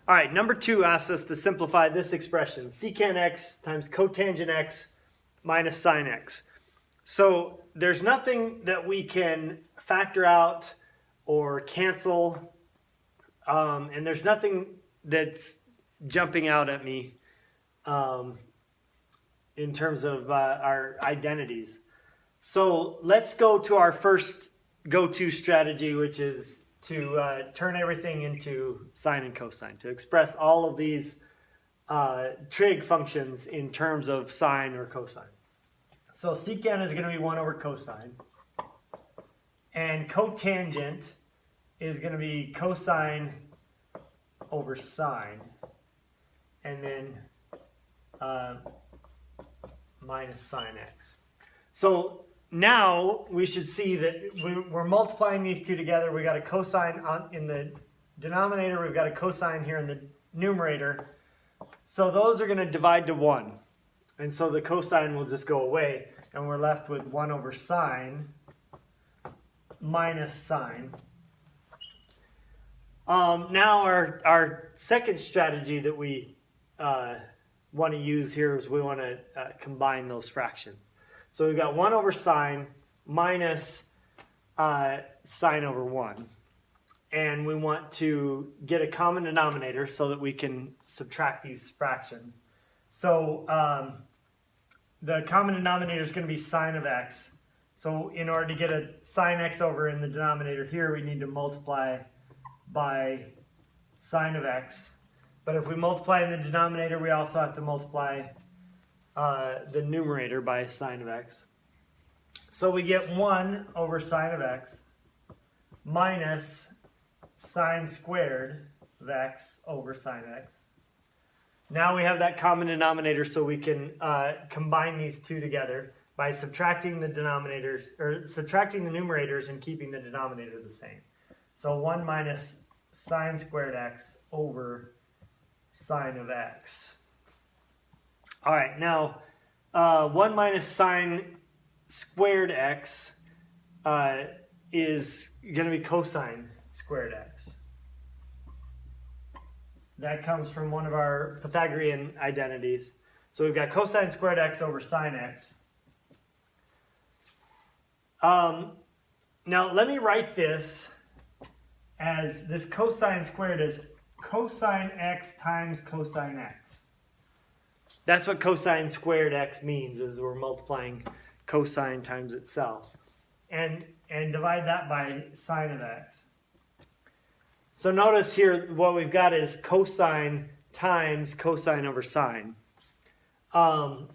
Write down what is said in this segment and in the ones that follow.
All right, number 2 asks us to simplify this expression, secant x times cotangent x minus sine x. So there's nothing that we can factor out or cancel, and there's nothing that's jumping out at me in terms of our identities. So let's go to our first go-to strategy, which is to turn everything into sine and cosine, to express all of these trig functions in terms of sine or cosine. So secant is going to be 1 over cosine, and cotangent is going to be cosine over sine, and then minus sine x. So now we should see that we're multiplying these two together. We got a cosine in the denominator. We've got a cosine here in the numerator. So those are going to divide to 1. And so the cosine will just go away. And we're left with 1 over sine minus sine. Now our second strategy that we want to use here is we want to combine those fractions. So we've got 1 over sine minus sine over 1. And we want to get a common denominator so that we can subtract these fractions. So the common denominator is going to be sine of x. So in order to get a sine x over in the denominator here, we need to multiply by sine of x. But if we multiply in the denominator, we also have to multiply the numerator by sine of x. So we get 1 over sine of x minus sine squared of x over sine x. Now we have that common denominator, so we can combine these two together by subtracting the denominators, or subtracting the numerators and keeping the denominator the same. So 1 minus sine squared x over sine of x. All right, now 1 minus sine squared x is going to be cosine squared x. That comes from one of our Pythagorean identities. So we've got cosine squared x over sine x. Now let me write this as this cosine squared is cosine x times cosine x. That's what cosine squared x means, is we're multiplying cosine times itself. And divide that by sine of x. So notice here what we've got is cosine times cosine over sine. So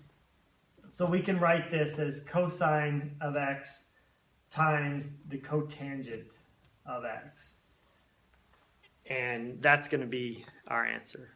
we can write this as cosine of x times the cotangent of x. And that's going to be our answer.